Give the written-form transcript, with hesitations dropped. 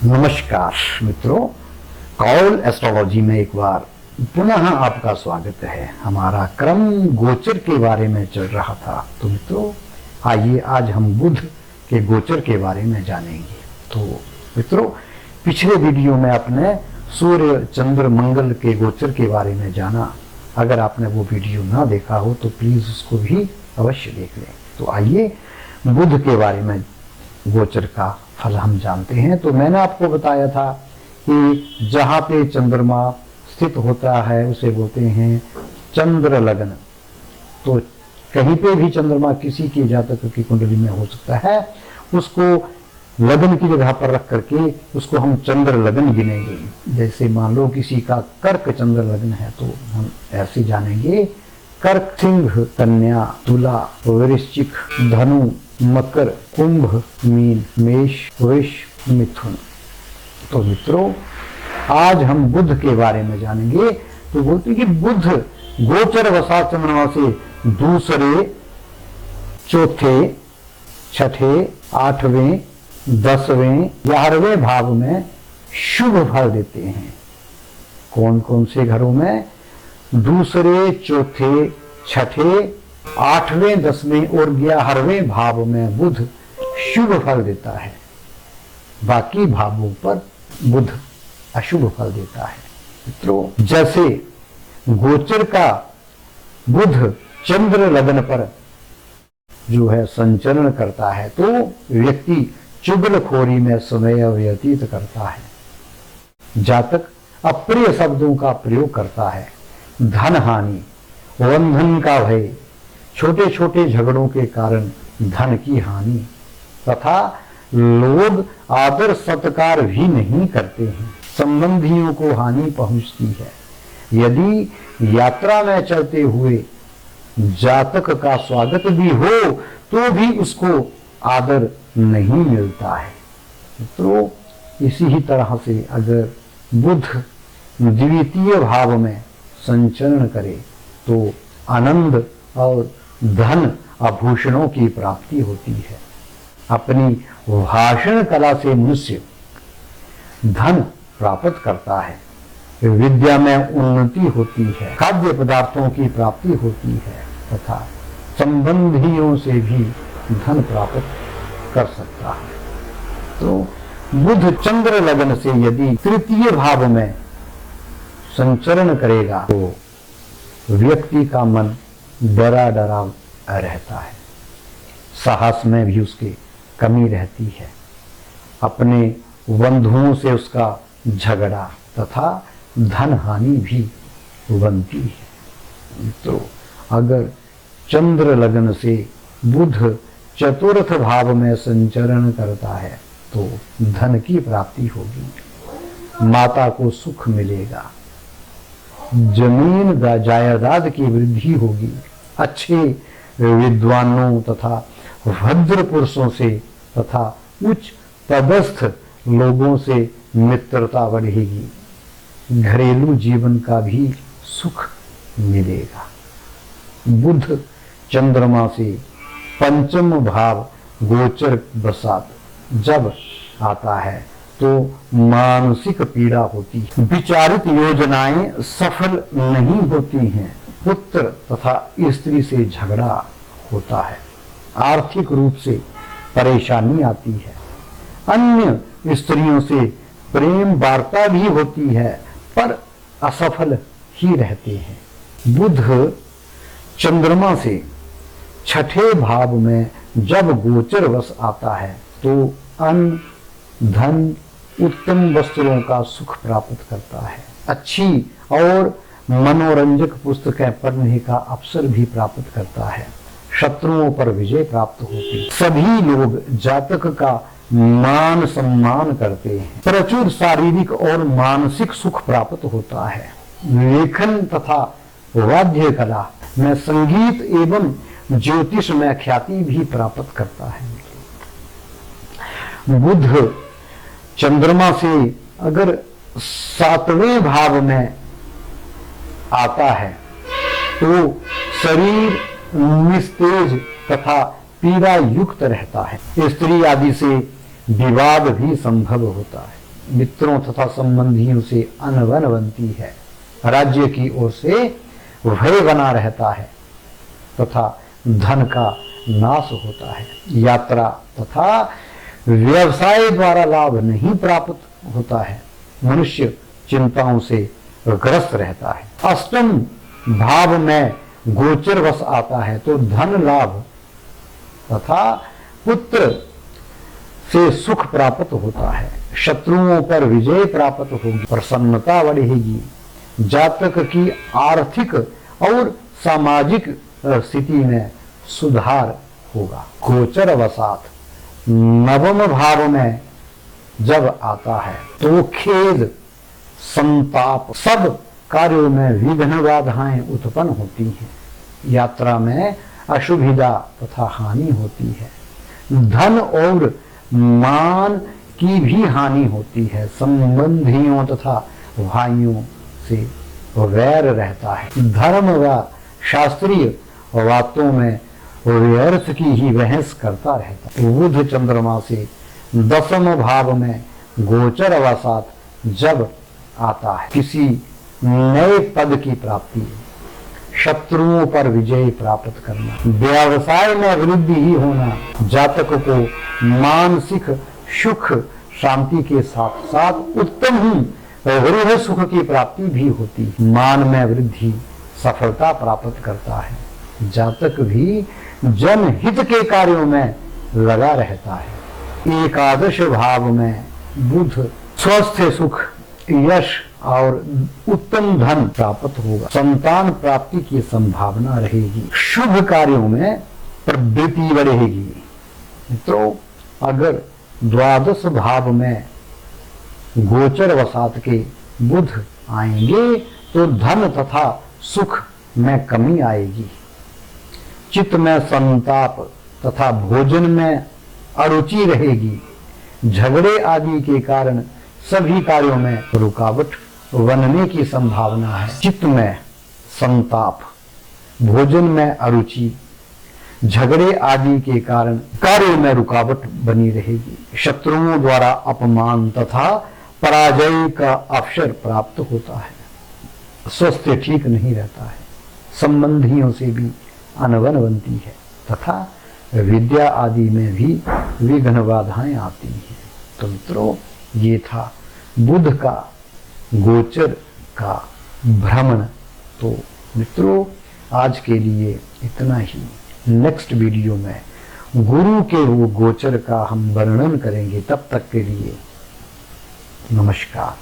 नमस्कार मित्रों, कौल एस्ट्रोलॉजी में एक बार पुनः आपका स्वागत है। हमारा क्रम गोचर के बारे में चल रहा था। तो मित्रों, आइए आज हम बुध के गोचर के बारे में जानेंगे। तो मित्रों, पिछले वीडियो में आपने सूर्य चंद्र मंगल के गोचर के बारे में जाना। अगर आपने वो वीडियो ना देखा हो तो प्लीज उसको भी अवश्य देख लें। तो आइए बुध के बारे में गोचर का फल हम जानते हैं। तो मैंने आपको बताया था कि जहाँ पे चंद्रमा स्थित होता है उसे बोलते हैं चंद्र लगन। तो कहीं पे भी चंद्रमा किसी की जातक की कुंडली में हो सकता है, उसको लगन की जगह पर रख करके उसको हम चंद्र लगन गिनेंगे। जैसे मान लो किसी का कर्क चंद्र लगन है तो हम ऐसे जानेंगे कर्क, सिंह, कन्या, तुला, वृश्चिक, धनु, मकर, कुंभ, मीन, मेष, वृष, मिथुन। तो मित्रों, आज हम बुध के बारे में जानेंगे। तो बोलते कि बुध गोचर वसा चंद्रमा से दूसरे, चौथे, छठे, 8वें, 10वें, 11वें भाव में शुभ फल देते हैं। कौन कौन से घरों में? दूसरे, चौथे, छठे, 8वें, 10वें और 11वें भाव में बुध शुभ फल देता है। बाकी भावों पर बुध अशुभ फल देता है। मित्रों, जैसे गोचर का बुध चंद्र लगन पर जो है संचरण करता है तो व्यक्ति चुगलखोरी में समय व्यतीत करता है। जातक अप्रिय शब्दों का प्रयोग करता है। धन हानि, बंधन का भय, छोटे छोटे झगड़ों के कारण धन की हानि तथा लोग आदर सत्कार भी नहीं करते हैं। संबंधियों को हानि पहुंचती है। यदि यात्रा में चलते हुए जातक का स्वागत भी हो तो भी उसको आदर नहीं मिलता है। तो इसी ही तरह से अगर बुध द्वितीय भाव में संचरण करे तो आनंद और धन आभूषणों की प्राप्ति होती है। अपनी भाषण कला से मनुष्य धन प्राप्त करता है। विद्या में उन्नति होती है। खाद्य पदार्थों की प्राप्ति होती है तथा संबंधियों से भी धन प्राप्त कर सकता है। तो बुध चंद्र लगन से यदि तृतीय भाव में संचरण करेगा तो व्यक्ति का मन डरा डरा रहता है। साहस में भी उसकी कमी रहती है। अपने बंधुओं से उसका झगड़ा तथा धन हानि भी बनती है। तो अगर चंद्र लगन से बुध चतुर्थ भाव में संचरण करता है तो धन की प्राप्ति होगी। माता को सुख मिलेगा। जमीन जायदाद की वृद्धि होगी। अच्छे विद्वानों तथा भद्र पुरुषों से तथा उच्च पदस्थ लोगों से मित्रता बढ़ेगी। घरेलू जीवन का भी सुख मिलेगा। बुध चंद्रमा से पंचम भाव गोचर बसात जब आता है तो मानसिक पीड़ा होती है। विचारित योजनाएं सफल नहीं होती हैं। पुत्र तथा स्त्री से झगड़ा होता है। आर्थिक रूप से परेशानी आती है। अन्य स्त्रियों से प्रेम वार्ता भी होती है पर असफल ही रहते हैं। बुध चंद्रमा से छठे भाव में जब गोचर वश आता है तो अन्न, धन, उत्तम वस्त्रों का सुख प्राप्त करता है। अच्छी और मनोरंजक पुस्तकें पढ़ने का अवसर भी प्राप्त करता है। शत्रुओं पर विजय प्राप्त होती है। सभी लोग जातक का मान सम्मान करते हैं। प्रचुर शारीरिक और मानसिक सुख प्राप्त होता है। लेखन तथा वाद्य कला में, संगीत एवं ज्योतिष में ख्याति भी प्राप्त करता है। बुध चंद्रमा से अगर 7वें भाव में आता है तो शरीर निस्तेज तथा पीड़ा युक्त रहता है। स्त्री आदि से विवाद भी संभव होता है। मित्रों तथा संबंधियों से अनबन बनती है, राज्य की ओर से भय बना रहता है तथा धन का नाश होता है। यात्रा तथा व्यवसाय द्वारा लाभ नहीं प्राप्त होता है। मनुष्य चिंताओं से ग्रस्त रहता है। अष्टम भाव में गोचर वश आता है तो धन लाभ तथा पुत्र से सुख प्राप्त होता है। शत्रुओं पर विजय प्राप्त होगी, प्रसन्नता बढ़ेगी। जातक की आर्थिक और सामाजिक स्थिति में सुधार होगा। गोचर वसात नवम भाव में जब आता है तो खेद, संताप, सब कार्यों में विघ्न बाधाएं उत्पन्न होती हैं। यात्रा में अशुभिता तथा हानि होती है। धन और मान की भी हानि होती है। संबंधियों तथा भाइयों से वैर रहता है। धर्म व शास्त्रीय बातों में व्यर्थ की ही बहस करता रहता है। बुध चंद्रमा से दसम भाव में गोचर अवसात जब आता है, किसी नए पद की प्राप्ति, शत्रुओं पर विजय प्राप्त करना, व्यवसाय में वृद्धि ही होना, जातक को मानसिक सुख शांति के साथ साथ उत्तम ही गृह सुख की प्राप्ति भी होती है। मान में वृद्धि सफलता प्राप्त करता है। जातक भी जनहित के कार्यों में लगा रहता है। एकादश भाव में बुध स्वस्थ सुख, यश और उत्तम धन प्राप्त होगा। संतान प्राप्ति की संभावना रहेगी। शुभ कार्यों में प्रवृत्ति बढ़ेगी। मित्रों, अगर द्वादश भाव में गोचर वसात के बुध आएंगे तो धन तथा सुख में कमी आएगी। चित्त में संताप तथा भोजन में अरुचि रहेगी। झगड़े आदि के कारण सभी कार्यों में रुकावट बनने की संभावना है। चित्त में संताप, भोजन में अरुचि, झगड़े आदि के कारण कार्यों में रुकावट बनी रहेगी। शत्रुओं द्वारा अपमान तथा पराजय का अवसर प्राप्त होता है। स्वास्थ्य ठीक नहीं रहता है। संबंधियों से भी अनबन बनती है तथा विद्या आदि में भी विघ्न बाधाएं आती हैं। तो मित्रों, ये था बुध का गोचर का भ्रमण। तो मित्रों, आज के लिए इतना ही। नेक्स्ट वीडियो में गुरु के वो गोचर का हम वर्णन करेंगे। तब तक के लिए नमस्कार।